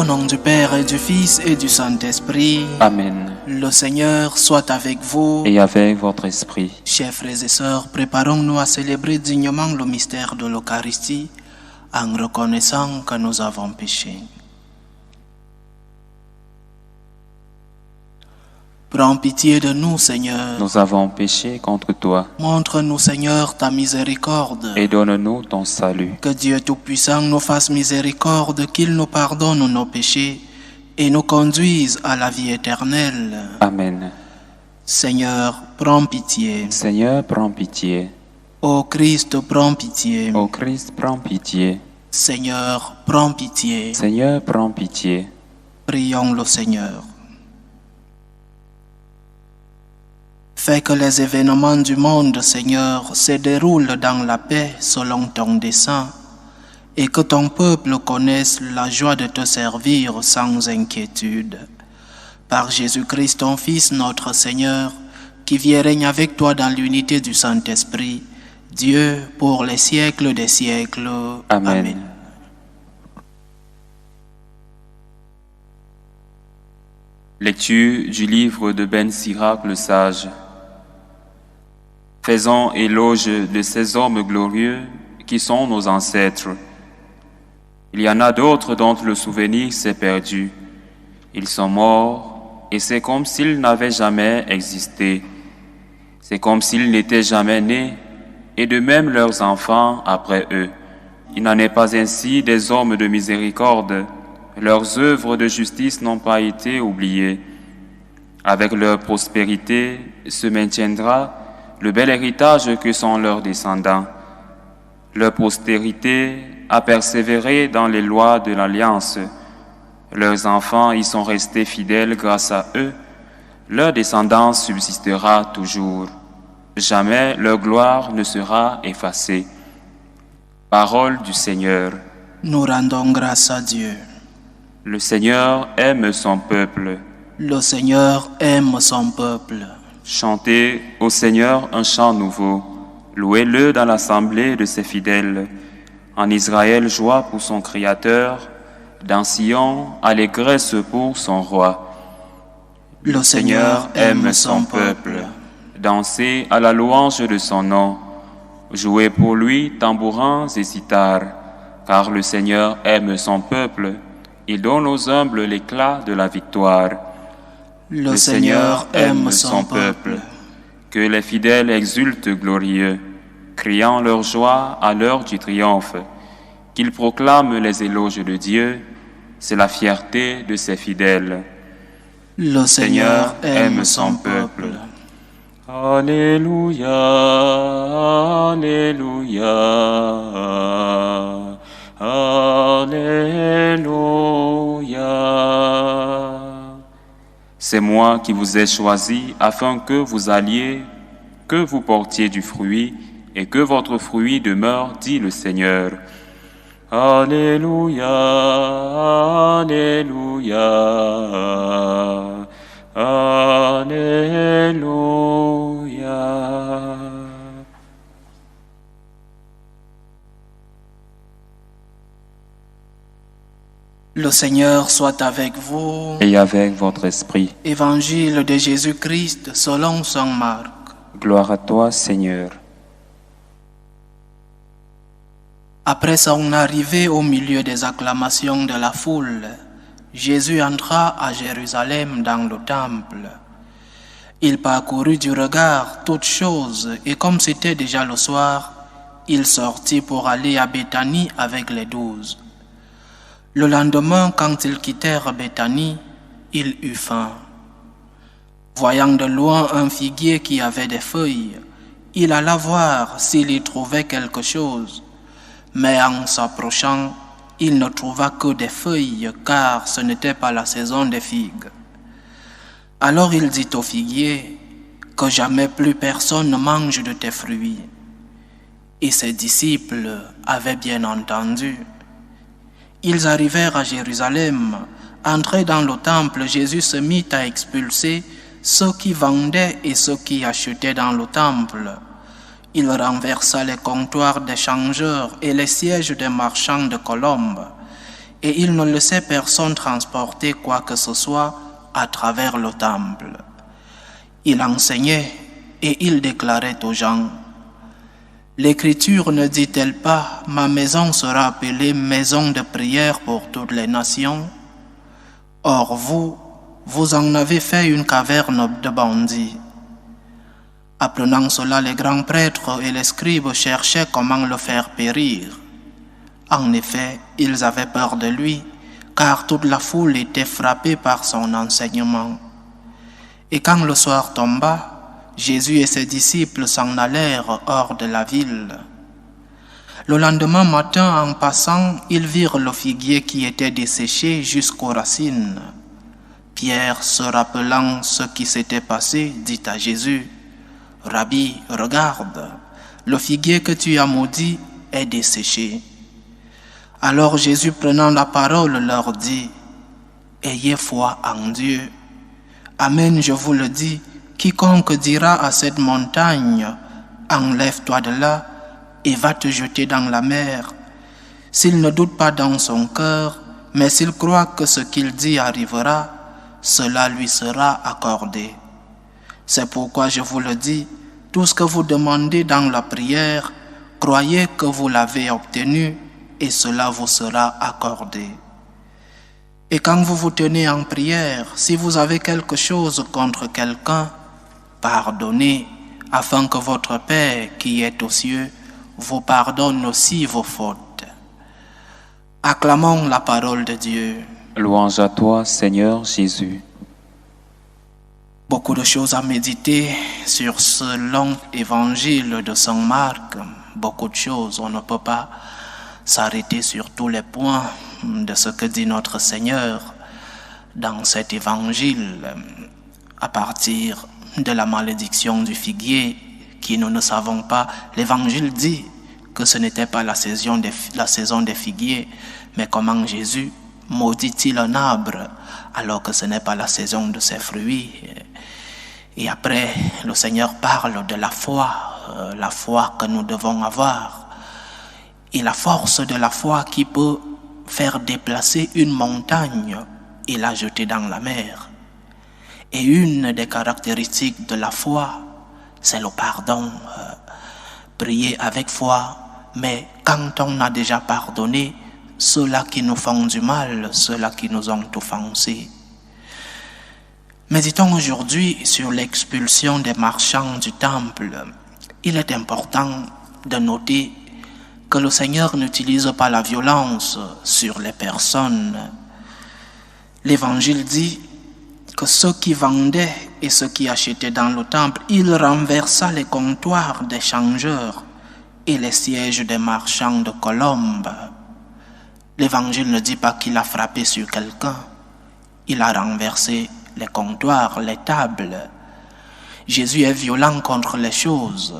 nom du Père et du Fils et du Saint-Esprit. Amen. Le Seigneur soit avec vous. Et avec votre esprit. Chers frères et sœurs, préparons-nous à célébrer dignement le mystère de l'Eucharistie en reconnaissant que nous avons péché. Prends pitié de nous, Seigneur. Nous avons péché contre toi. Montre-nous, Seigneur, ta miséricorde. Et donne-nous ton salut. Que Dieu Tout-Puissant nous fasse miséricorde, qu'il nous pardonne nos péchés et nous conduise à la vie éternelle. Amen. Seigneur, prends pitié. Seigneur, prends pitié. Ô Christ, prends pitié. Ô Christ, prends pitié. Seigneur, prends pitié. Seigneur, prends pitié. Prions le Seigneur. Fais que les événements du monde, Seigneur, se déroulent dans la paix selon ton dessein, et que ton peuple connaisse la joie de te servir sans inquiétude. Par Jésus-Christ, ton Fils, notre Seigneur, qui vit et règne avec toi dans l'unité du Saint-Esprit, Dieu pour les siècles des siècles. Amen. Amen. Lecture du livre de Ben Sirach le sage. Faisons éloge de ces hommes glorieux qui sont nos ancêtres. Il y en a d'autres dont le souvenir s'est perdu. Ils sont morts et c'est comme s'ils n'avaient jamais existé. C'est comme s'ils n'étaient jamais nés et de même leurs enfants après eux. Il n'en est pas ainsi des hommes de miséricorde. Leurs œuvres de justice n'ont pas été oubliées. Avec leur prospérité se maintiendra le bel héritage que sont leurs descendants. Leur postérité a persévéré dans les lois de l'Alliance. Leurs enfants y sont restés fidèles grâce à eux. Leur descendance subsistera toujours. Jamais leur gloire ne sera effacée. Parole du Seigneur. Nous rendons grâce à Dieu. Le Seigneur aime son peuple. Le Seigneur aime son peuple. Chantez au Seigneur un chant nouveau. Louez-le dans l'assemblée de ses fidèles. En Israël, joie pour son Créateur. Dans Sion, allégresse pour son roi. Le Seigneur aime son peuple. Dansez à la louange de son nom. Jouez pour lui tambourins et cithars. Car le Seigneur aime son peuple. Il donne aux humbles l'éclat de la victoire. Le Seigneur aime son peuple. Que les fidèles exultent glorieux, criant leur joie à l'heure du triomphe. Qu'ils proclament les éloges de Dieu, c'est la fierté de ses fidèles. Le Seigneur aime son peuple. Alléluia, Alléluia, Alléluia. C'est moi qui vous ai choisi afin que vous alliez, que vous portiez du fruit et que votre fruit demeure, dit le Seigneur. Alléluia, Alléluia, Alléluia. Le Seigneur soit avec vous. Et avec votre esprit. Évangile de Jésus-Christ selon saint Marc. Gloire à toi, Seigneur. Après son arrivée au milieu des acclamations de la foule, Jésus entra à Jérusalem dans le temple. Il parcourut du regard toutes choses et comme c'était déjà le soir, il sortit pour aller à Béthanie avec les 12. Le lendemain, quand ils quittèrent Béthanie, il eut faim. Voyant de loin un figuier qui avait des feuilles, il alla voir s'il y trouvait quelque chose. Mais en s'approchant, il ne trouva que des feuilles, car ce n'était pas la saison des figues. Alors il dit au figuier, « Que jamais plus personne ne mange de tes fruits. » Et ses disciples avaient bien entendu. Ils arrivèrent à Jérusalem. Entré dans le temple, Jésus se mit à expulser ceux qui vendaient et ceux qui achetaient dans le temple. Il renversa les comptoirs des changeurs et les sièges des marchands de colombes. et il ne laissait personne transporter quoi que ce soit à travers le temple. Il enseignait et il déclarait aux gens: l'Écriture ne dit-elle pas « Ma maison sera appelée maison de prière pour toutes les nations » ? Or vous en avez fait une caverne de bandits. Apprenant cela, les grands prêtres et les scribes cherchaient comment le faire périr. En effet, ils avaient peur de lui, car toute la foule était frappée par son enseignement. Et quand le soir tomba, Jésus et ses disciples s'en allèrent hors de la ville. Le lendemain matin, en passant, ils virent le figuier qui était desséché jusqu'aux racines. Pierre, se rappelant ce qui s'était passé, dit à Jésus: « Rabbi, regarde, le figuier que tu as maudit est desséché. » Alors Jésus, prenant la parole, leur dit: « Ayez foi en Dieu. Amen, je vous le dis, quiconque dira à cette montagne, enlève-toi de là et va te jeter dans la mer, s'il ne doute pas dans son cœur, mais s'il croit que ce qu'il dit arrivera, cela lui sera accordé. C'est pourquoi je vous le dis, tout ce que vous demandez dans la prière, croyez que vous l'avez obtenu et cela vous sera accordé. Et quand vous vous tenez en prière, si vous avez quelque chose contre quelqu'un, pardonnez, afin que votre Père qui est aux cieux vous pardonne aussi vos fautes. Acclamons la parole de Dieu. Louange à toi, Seigneur Jésus. Beaucoup de choses à méditer sur ce long évangile de Saint Marc. Beaucoup de choses, on ne peut pas s'arrêter sur tous les points de ce que dit notre Seigneur dans cet évangile, à partir de la malédiction du figuier qui nous ne savons pas. L'évangile dit que ce n'était pas la saison des figuiers, mais comment Jésus maudit-il un arbre alors que ce n'est pas la saison de ses fruits. Et après, le Seigneur parle de la foi que nous devons avoir, et la force de la foi qui peut faire déplacer une montagne et la jeter dans la mer. Et une des caractéristiques de la foi, c'est le pardon. Prier avec foi, mais quand on a déjà pardonné ceux-là qui nous font du mal, ceux-là qui nous ont offensés. Méditons aujourd'hui sur l'expulsion des marchands du temple. Il est important de noter que le Seigneur n'utilise pas la violence sur les personnes. L'Évangile dit que ceux qui vendaient et ceux qui achetaient dans le temple, il renversa les comptoirs des changeurs et les sièges des marchands de colombes. L'Évangile ne dit pas qu'il a frappé sur quelqu'un, il a renversé les comptoirs, les tables. Jésus est violent contre les choses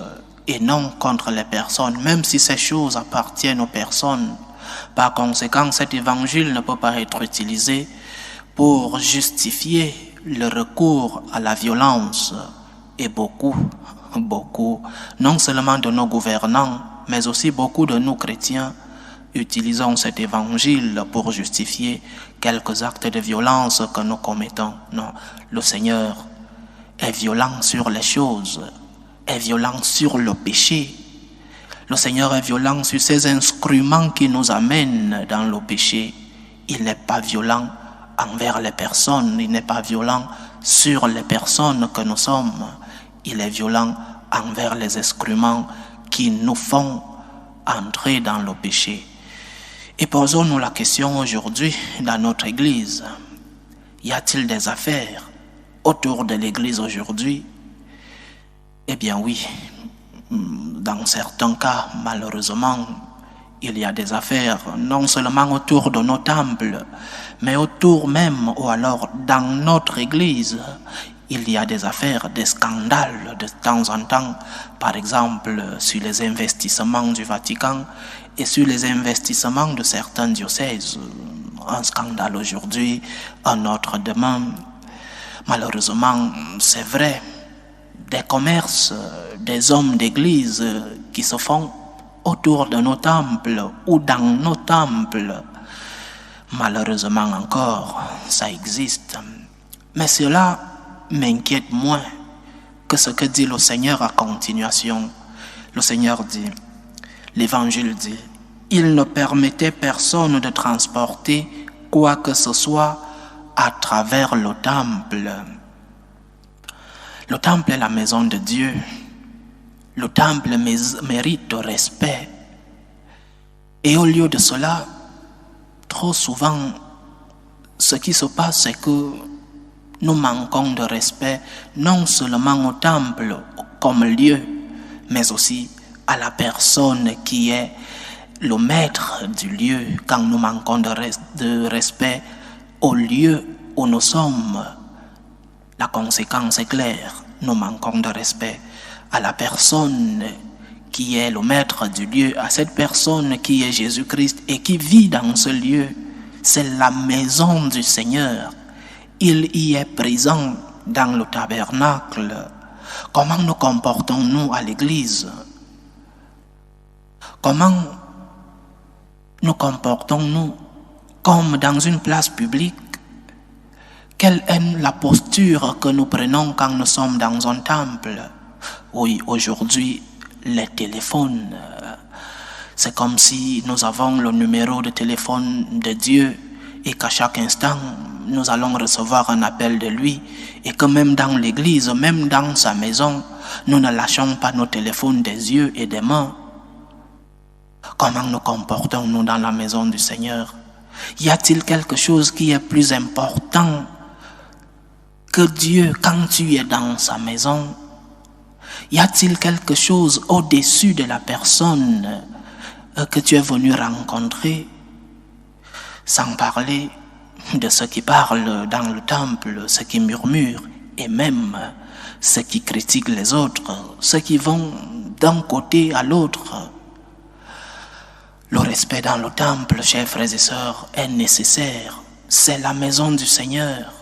et non contre les personnes, même si ces choses appartiennent aux personnes. Par conséquent, cet évangile ne peut pas être utilisé pour justifier le recours à la violence. Et beaucoup, non seulement de nos gouvernants, mais aussi beaucoup de nous chrétiens, utilisons cet évangile pour justifier quelques actes de violence que nous commettons. Non, le Seigneur est violent sur les choses, est violent sur le péché. Le Seigneur est violent sur ces instruments qui nous amènent dans le péché. Il n'est pas violent envers les personnes, il n'est pas violent sur les personnes que nous sommes. Il est violent envers les instruments qui nous font entrer dans le péché. Et posons-nous la question aujourd'hui dans notre Église. Y a-t-il des affaires autour de l'Église aujourd'hui? Eh bien oui, dans certains cas, malheureusement, il y a des affaires non seulement autour de nos temples, mais autour même, ou alors dans notre Église, il y a des affaires, des scandales de temps en temps, par exemple sur les investissements du Vatican et sur les investissements de certains diocèses. Un scandale aujourd'hui, un autre demain. Malheureusement, c'est vrai, des commerces, des hommes d'église qui se font autour de nos temples ou dans nos temples. Malheureusement encore, ça existe. Mais cela m'inquiète moins que ce que dit le Seigneur à continuation. Le Seigneur dit, l'Évangile dit, il ne permettait personne de transporter quoi que ce soit à travers le temple. Le temple est la maison de Dieu. Le temple mérite respect. Et au lieu de cela, trop souvent, ce qui se passe, c'est que nous manquons de respect non seulement au temple comme lieu, mais aussi à la personne qui est le maître du lieu. Quand nous manquons de respect au lieu où nous sommes, la conséquence est claire. Nous manquons de respect à la personne qui est le maître du lieu, à cette personne qui est Jésus-Christ et qui vit dans ce lieu. C'est la maison du Seigneur. Il y est présent dans le tabernacle. Comment nous comportons-nous à l'église? Comment nous comportons-nous comme dans une place publique? Quelle est la posture que nous prenons quand nous sommes dans un temple? Oui, aujourd'hui, les téléphones, c'est comme si nous avons le numéro de téléphone de Dieu et qu'à chaque instant, nous allons recevoir un appel de lui et que même dans l'église, même dans sa maison, nous ne lâchons pas nos téléphones des yeux et des mains. Comment nous comportons-nous dans la maison du Seigneur? Y a-t-il quelque chose qui est plus important que Dieu quand tu es dans sa maison? Y a-t-il quelque chose au-dessus de la personne que tu es venu rencontrer? Sans parler de ceux qui parlent dans le temple, ceux qui murmurent et même ceux qui critiquent les autres, ceux qui vont d'un côté à l'autre. Le respect dans le temple, chers frères et sœurs, est nécessaire. C'est la maison du Seigneur.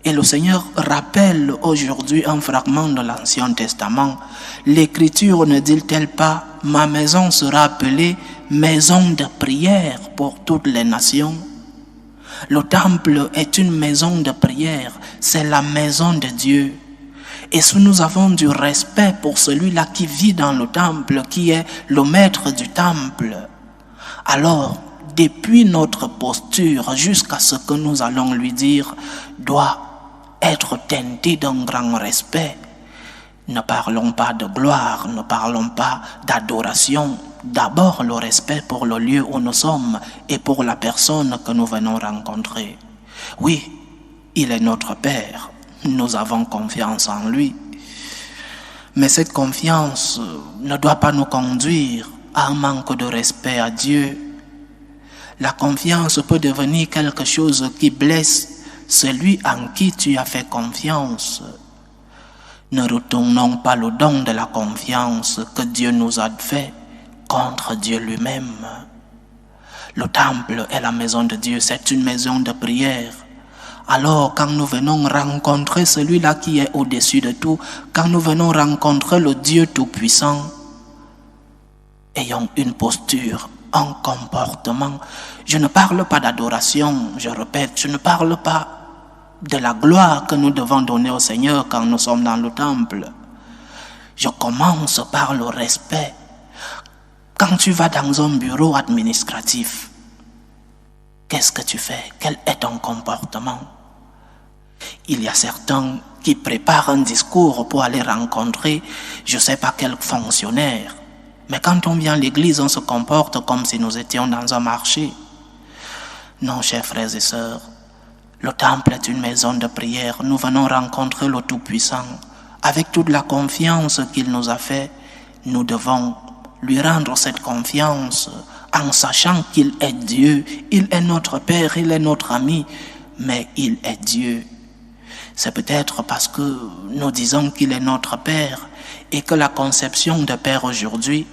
Et le Seigneur rappelle aujourd'hui un fragment de l'Ancien Testament. L'Écriture ne dit-elle pas « Ma maison sera appelée maison de prière pour toutes les nations ». Le temple est une maison de prière, c'est la maison de Dieu. Et si nous avons du respect pour celui-là qui vit dans le temple, qui est le maître du temple, alors depuis notre posture jusqu'à ce que nous allons lui dire doit être teinté d'un grand respect. Ne parlons pas de gloire, ne parlons pas d'adoration. D'abord le respect pour le lieu où nous sommes et pour la personne que nous venons rencontrer. Oui, il est notre Père, nous avons confiance en lui. Mais cette confiance ne doit pas nous conduire à un manque de respect à Dieu. La confiance peut devenir quelque chose qui blesse celui en qui tu as fait confiance. Ne retournons pas le don de la confiance que Dieu nous a fait contre Dieu lui-même. Le temple est la maison de Dieu, c'est une maison de prière. Alors quand nous venons rencontrer celui-là qui est au-dessus de tout, quand nous venons rencontrer le Dieu Tout-Puissant, ayons une posture, un comportement. Je ne parle pas d'adoration, je répète, je ne parle pas de la gloire que nous devons donner au Seigneur quand nous sommes dans le temple. Je commence par le respect. Quand tu vas dans un bureau administratif, qu'est-ce que tu fais? Quel est ton comportement? Il y a certains qui préparent un discours pour aller rencontrer, je ne sais pas quel fonctionnaire. Mais quand on vient à l'église, on se comporte comme si nous étions dans un marché. Non, chers frères et sœurs, le temple est une maison de prière. Nous venons rencontrer le Tout-Puissant. Avec toute la confiance qu'il nous a fait, nous devons lui rendre cette confiance en sachant qu'il est Dieu. Il est notre Père, il est notre ami, mais il est Dieu. C'est peut-être parce que nous disons qu'il est notre Père et que la conception de Père aujourd'hui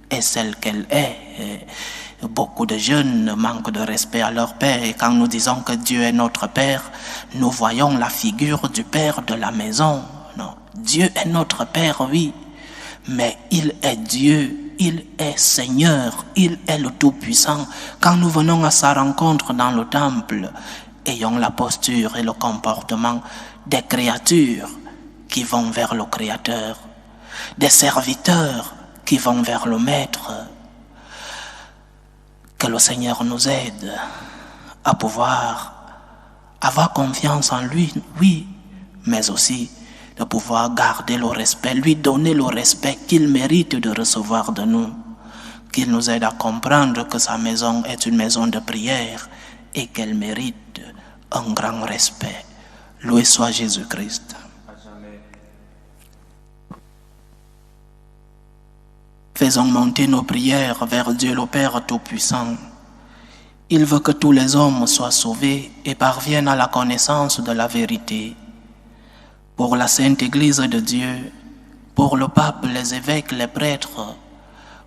est celle qu'elle est. Beaucoup de jeunes manquent de respect à leur Père et quand nous disons que Dieu est notre Père, nous voyons la figure du Père de la maison. Non, Dieu est notre Père, oui, mais il est Dieu. il est Seigneur, il est le Tout-Puissant. Quand nous venons à sa rencontre dans le temple, ayons la posture et le comportement des créatures qui vont vers le Créateur, des serviteurs qui vont vers le Maître. Que le Seigneur nous aide à pouvoir avoir confiance en lui, oui, mais aussi de pouvoir garder le respect, lui donner le respect qu'il mérite de recevoir de nous. Qu'il nous aide à comprendre que sa maison est une maison de prière et qu'elle mérite un grand respect. Loué soit Jésus-Christ. Faisons monter nos prières vers Dieu le Père Tout-Puissant. Il veut que tous les hommes soient sauvés et parviennent à la connaissance de la vérité. Pour la Sainte Église de Dieu, pour le pape, les évêques, les prêtres,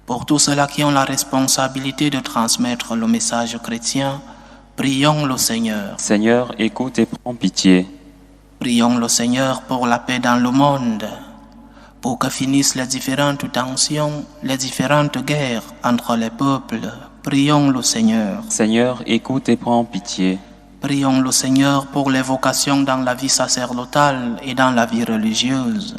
pour tous ceux-là qui ont la responsabilité de transmettre le message chrétien, prions le Seigneur. Seigneur, écoute et prends pitié. Prions le Seigneur pour la paix dans le monde, pour que finissent les différentes tensions, les différentes guerres entre les peuples. Prions le Seigneur. Seigneur, écoute et prends pitié. Prions le Seigneur pour les vocations dans la vie sacerdotale et dans la vie religieuse,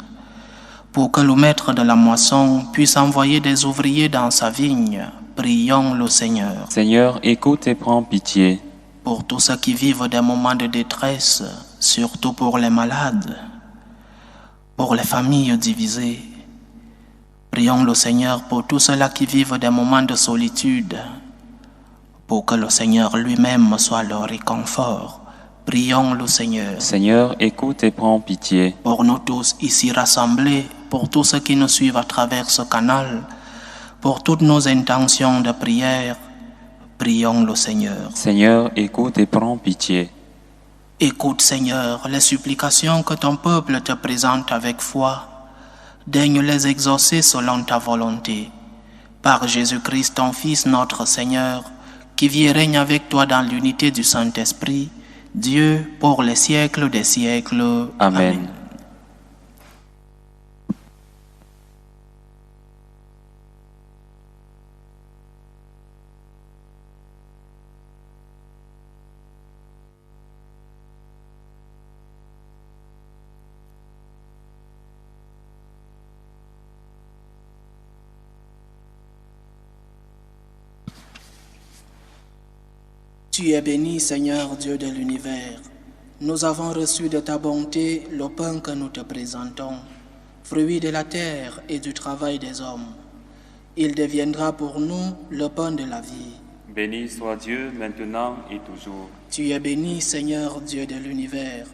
pour que le maître de la moisson puisse envoyer des ouvriers dans sa vigne. Prions le Seigneur. Seigneur, écoute et prends pitié. Pour tous ceux qui vivent des moments de détresse, surtout pour les malades, pour les familles divisées. Prions le Seigneur pour tous ceux-là qui vivent des moments de solitude, pour que le Seigneur lui-même soit leur réconfort. Prions le Seigneur. Seigneur, écoute et prends pitié. Pour nous tous ici rassemblés, pour tous ceux qui nous suivent à travers ce canal, pour toutes nos intentions de prière, prions le Seigneur. Seigneur, écoute et prends pitié. Écoute, Seigneur, les supplications que ton peuple te présente avec foi. Daigne les exaucer selon ta volonté. Par Jésus-Christ, ton Fils, notre Seigneur, qui vit et règne avec toi dans l'unité du Saint-Esprit, Dieu pour les siècles des siècles. Amen. Tu es béni, Seigneur Dieu de l'univers. Nous avons reçu de ta bonté le pain que nous te présentons, fruit de la terre et du travail des hommes. Il deviendra pour nous le pain de la vie. Béni soit Dieu maintenant et toujours. Tu es béni, Seigneur Dieu de l'univers.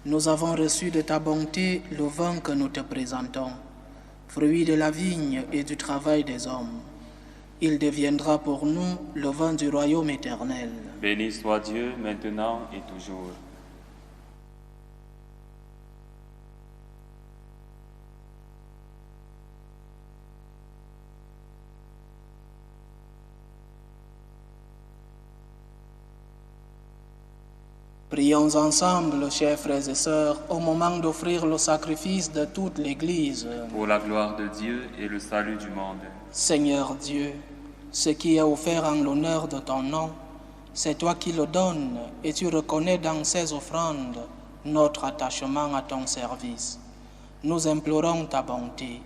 Nous avons reçu de ta bonté le vin que nous te présentons, fruit de la vigne et du travail des hommes. Il deviendra pour nous le vin du royaume éternel. Béni soit Dieu maintenant et toujours. Prions ensemble, chers frères et sœurs, au moment d'offrir le sacrifice de toute l'Église. Pour la gloire de Dieu et le salut du monde. Seigneur Dieu, ce qui est offert en l'honneur de ton nom, c'est toi qui le donnes et tu reconnais dans ces offrandes notre attachement à ton service. Nous implorons ta bonté,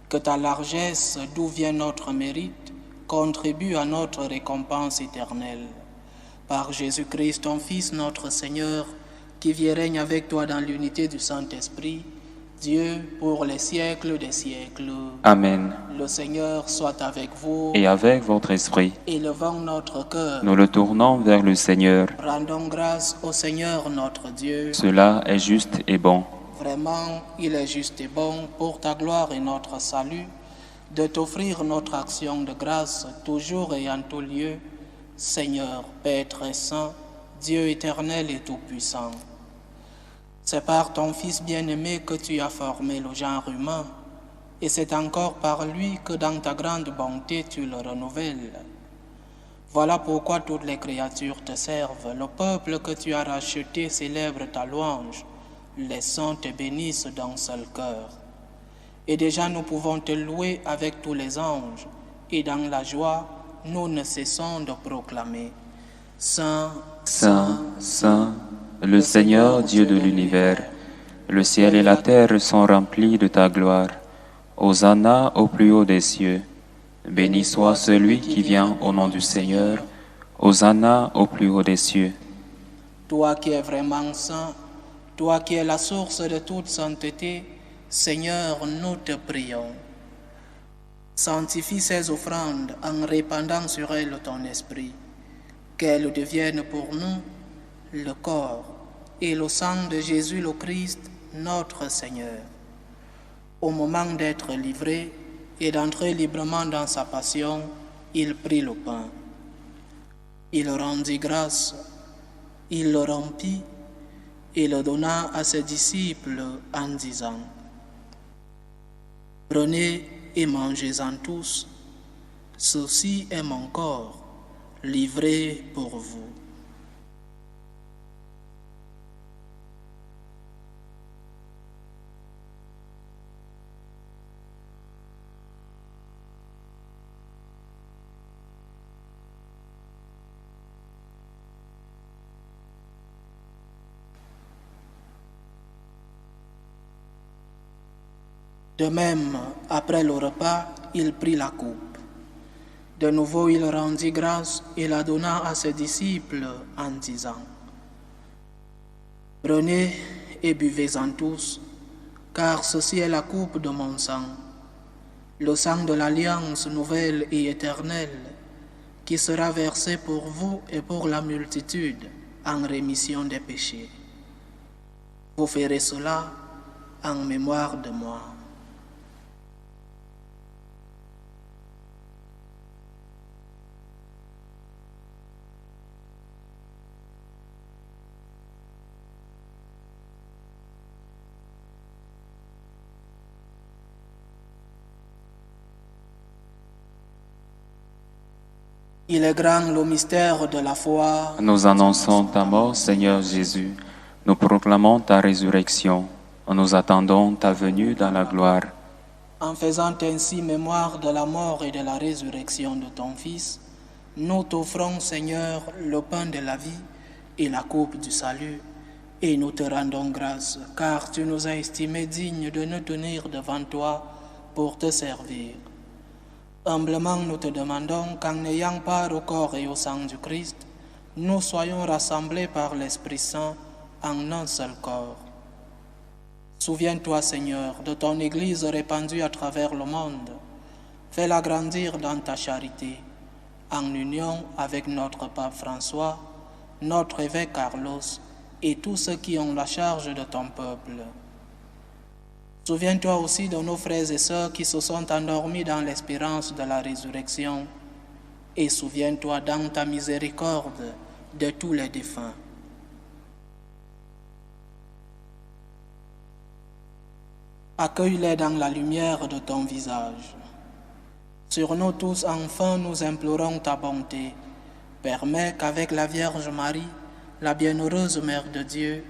que ta largesse, d'où vient notre mérite, contribue à notre récompense éternelle. Par Jésus-Christ, ton Fils, notre Seigneur, qui vit et règne avec toi dans l'unité du Saint-Esprit, Dieu pour les siècles des siècles. Amen. Le Seigneur soit avec vous. Et avec votre esprit. Élevons notre cœur. Nous le tournons vers le Seigneur. Rendons grâce au Seigneur notre Dieu. Cela est juste et bon. Vraiment, il est juste et bon pour ta gloire et notre salut de t'offrir notre action de grâce toujours et en tout lieu, Seigneur, Père très saint, Dieu éternel et tout-puissant. C'est par ton Fils bien-aimé que tu as formé le genre humain, et c'est encore par lui que dans ta grande bonté tu le renouvelles. Voilà pourquoi toutes les créatures te servent, le peuple que tu as racheté célèbre ta louange, les saints te bénissent d'un seul cœur. Et déjà nous pouvons te louer avec tous les anges, et dans la joie, nous ne cessons de proclamer. Saint, Saint, Saint, le Seigneur Dieu de l'univers, le ciel et la terre sont remplis de ta gloire. Hosanna au plus haut des cieux. Béni soit celui qui vient au nom du Seigneur. Hosanna au plus haut des cieux. Toi qui es vraiment saint, toi qui es la source de toute sainteté, Seigneur, nous te prions. Sanctifie ces offrandes en répandant sur elles ton esprit, qu'elles deviennent pour nous le corps et le sang de Jésus le Christ, notre Seigneur. Au moment d'être livré et d'entrer librement dans sa passion, il prit le pain. Il rendit grâce, il le rompit et le donna à ses disciples en disant: Prenez et mangez-en tous, ceci est mon corps, livré pour vous. De même, après le repas, il prit la coupe. De nouveau, il rendit grâce et la donna à ses disciples en disant: Prenez et buvez-en tous, car ceci est la coupe de mon sang, le sang de l'alliance nouvelle et éternelle, qui sera versé pour vous et pour la multitude en rémission des péchés. Vous ferez cela en mémoire de moi. Il est grand le mystère de la foi. Nous annonçons ta mort, Seigneur Jésus. Nous proclamons ta résurrection. Nous attendons ta venue dans la gloire. En faisant ainsi mémoire de la mort et de la résurrection de ton Fils, nous t'offrons, Seigneur, le pain de la vie et la coupe du salut, et nous te rendons grâce, car tu nous as estimés dignes de nous tenir devant toi pour te servir. Humblement, nous te demandons qu'en n'ayant part au corps et au sang du Christ, nous soyons rassemblés par l'Esprit Saint en un seul corps. Souviens-toi, Seigneur, de ton Église répandue à travers le monde. Fais-la grandir dans ta charité, en union avec notre pape François, notre évêque Carlos et tous ceux qui ont la charge de ton peuple. Souviens-toi aussi de nos frères et sœurs qui se sont endormis dans l'espérance de la résurrection, et souviens-toi dans ta miséricorde de tous les défunts. Accueille-les dans la lumière de ton visage. Sur nous tous, enfin, nous implorons ta bonté. Permets qu'avec la Vierge Marie, la bienheureuse Mère de Dieu,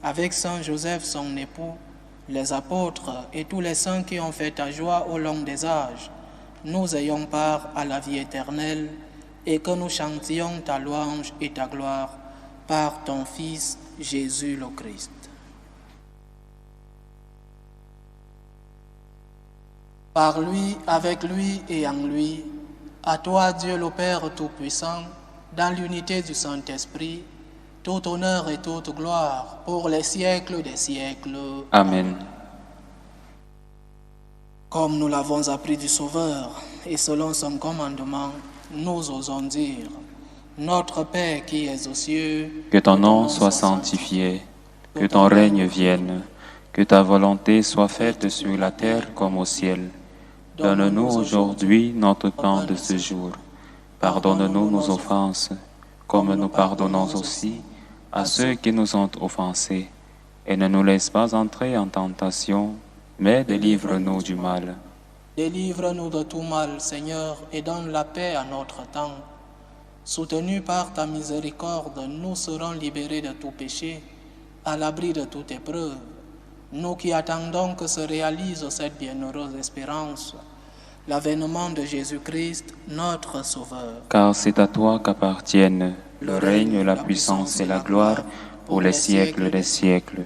avec Saint Joseph, son époux, les apôtres et tous les saints qui ont fait ta joie au long des âges, nous ayons part à la vie éternelle et que nous chantions ta louange et ta gloire par ton Fils Jésus le Christ. Par lui, avec lui et en lui, à toi Dieu le Père Tout-Puissant, dans l'unité du Saint-Esprit, tout honneur et toute gloire pour les siècles des siècles. Amen. Comme nous l'avons appris du Sauveur, et selon son commandement, nous osons dire: Notre Père qui es aux cieux, Que ton nom soit sanctifié, que ton règne vienne, que ta volonté soit faite sur la terre comme au ciel. Donne-nous aujourd'hui notre pain de ce jour. Pardonne-nous nos offenses, comme nous pardonnons aussi à ceux qui nous ont offensés. Et ne nous laisse pas entrer en tentation, mais délivre-nous du mal. Délivre-nous de tout mal, Seigneur, et donne la paix à notre temps. Soutenus par ta miséricorde, nous serons libérés de tout péché, à l'abri de toute épreuve, nous qui attendons que se réalise cette bienheureuse espérance, l'avènement de Jésus-Christ, notre Sauveur. Car c'est à toi qu'appartiennent le règne, la puissance et la gloire pour les siècles des siècles.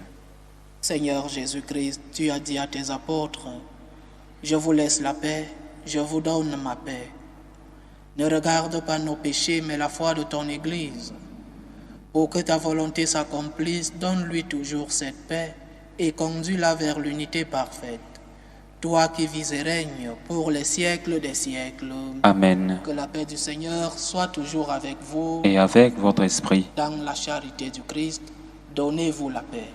Seigneur Jésus-Christ, tu as dit à tes apôtres, « Je vous laisse la paix, je vous donne ma paix. Ne regarde pas nos péchés, mais la foi de ton Église. Pour que ta volonté s'accomplisse, donne-lui toujours cette paix et conduis-la vers l'unité parfaite. Toi qui vis et règnes pour les siècles des siècles. Amen. Que la paix du Seigneur soit toujours avec vous. Et avec votre esprit. Dans la charité du Christ, donnez-vous la paix.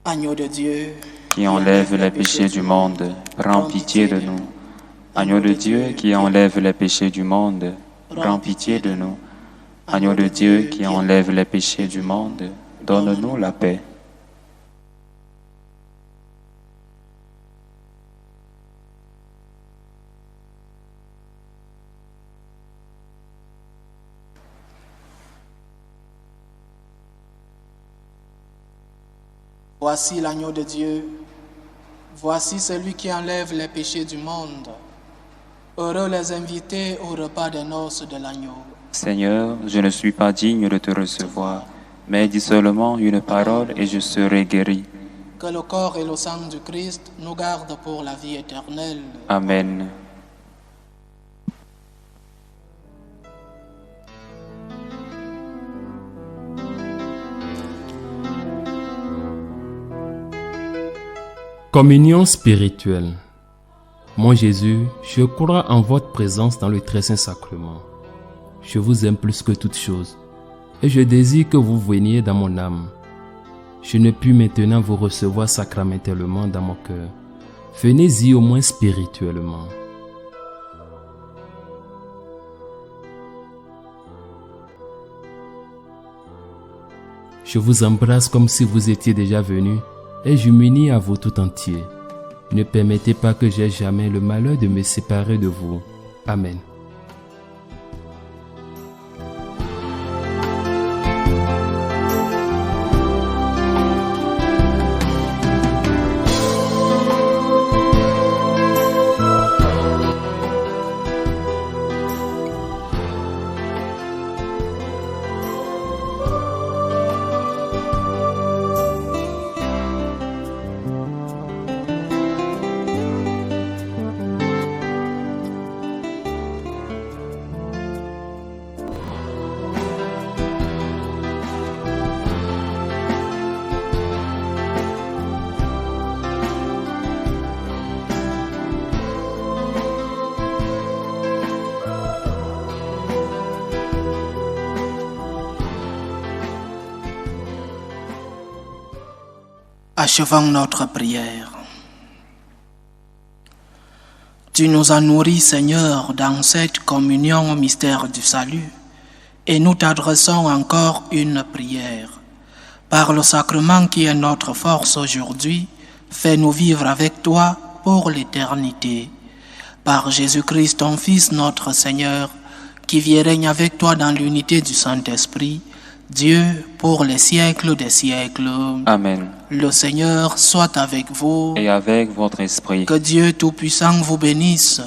Agneau de Dieu, qui enlève les péchés du monde, prends pitié de nous. Agneau de Dieu qui enlève les péchés du monde, prends pitié de nous. Agneau de Dieu qui enlève les péchés du monde, donne-nous la paix. Voici l'agneau de Dieu, voici celui qui enlève les péchés du monde. Heureux les invités au repas des noces de l'agneau. Seigneur, je ne suis pas digne de te recevoir, mais dis seulement une parole et je serai guéri. Que le corps et le sang du Christ nous gardent pour la vie éternelle. Amen. Communion spirituelle. Mon Jésus, je crois en votre présence dans le très saint sacrement. Je vous aime plus que toute chose et je désire que vous veniez dans mon âme. Je ne puis maintenant vous recevoir sacramentellement dans mon cœur. Venez-y au moins spirituellement. Je vous embrasse comme si vous étiez déjà venu et je m'unis à vous tout entier. Ne permettez pas que j'aie jamais le malheur de me séparer de vous. Amen. Achevons notre prière. Tu nous as nourris, Seigneur, dans cette communion au mystère du salut, et nous t'adressons encore une prière. Par le sacrement qui est notre force aujourd'hui, fais-nous vivre avec toi pour l'éternité. Par Jésus-Christ, ton Fils, notre Seigneur, qui vit et règne avec toi dans l'unité du Saint-Esprit, Dieu pour les siècles des siècles. Amen. Le Seigneur soit avec vous. Et avec votre esprit. Que Dieu Tout-Puissant vous bénisse,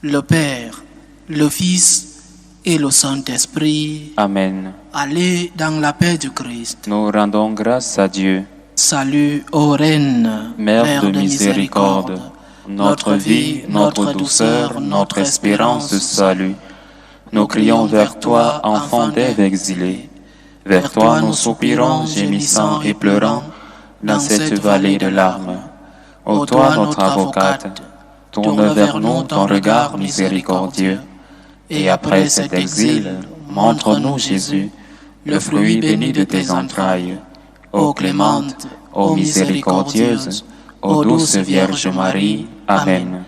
le Père, le Fils et le Saint-Esprit. Amen. Allez dans la paix du Christ. Nous rendons grâce à Dieu. Salut, ô Reine, Mère de miséricorde, notre vie, notre douceur, notre espérance de salut. Nous crions vers toi, enfant d'Ève exilée. Vers toi nous soupirons, gémissant et pleurant, dans cette vallée de larmes. Ô toi, notre avocate, tourne vers nous ton regard miséricordieux. Et après cet exil, montre-nous Jésus, le fruit béni de tes entrailles. Ô clémente, ô miséricordieuse, ô douce Vierge Marie. Amen.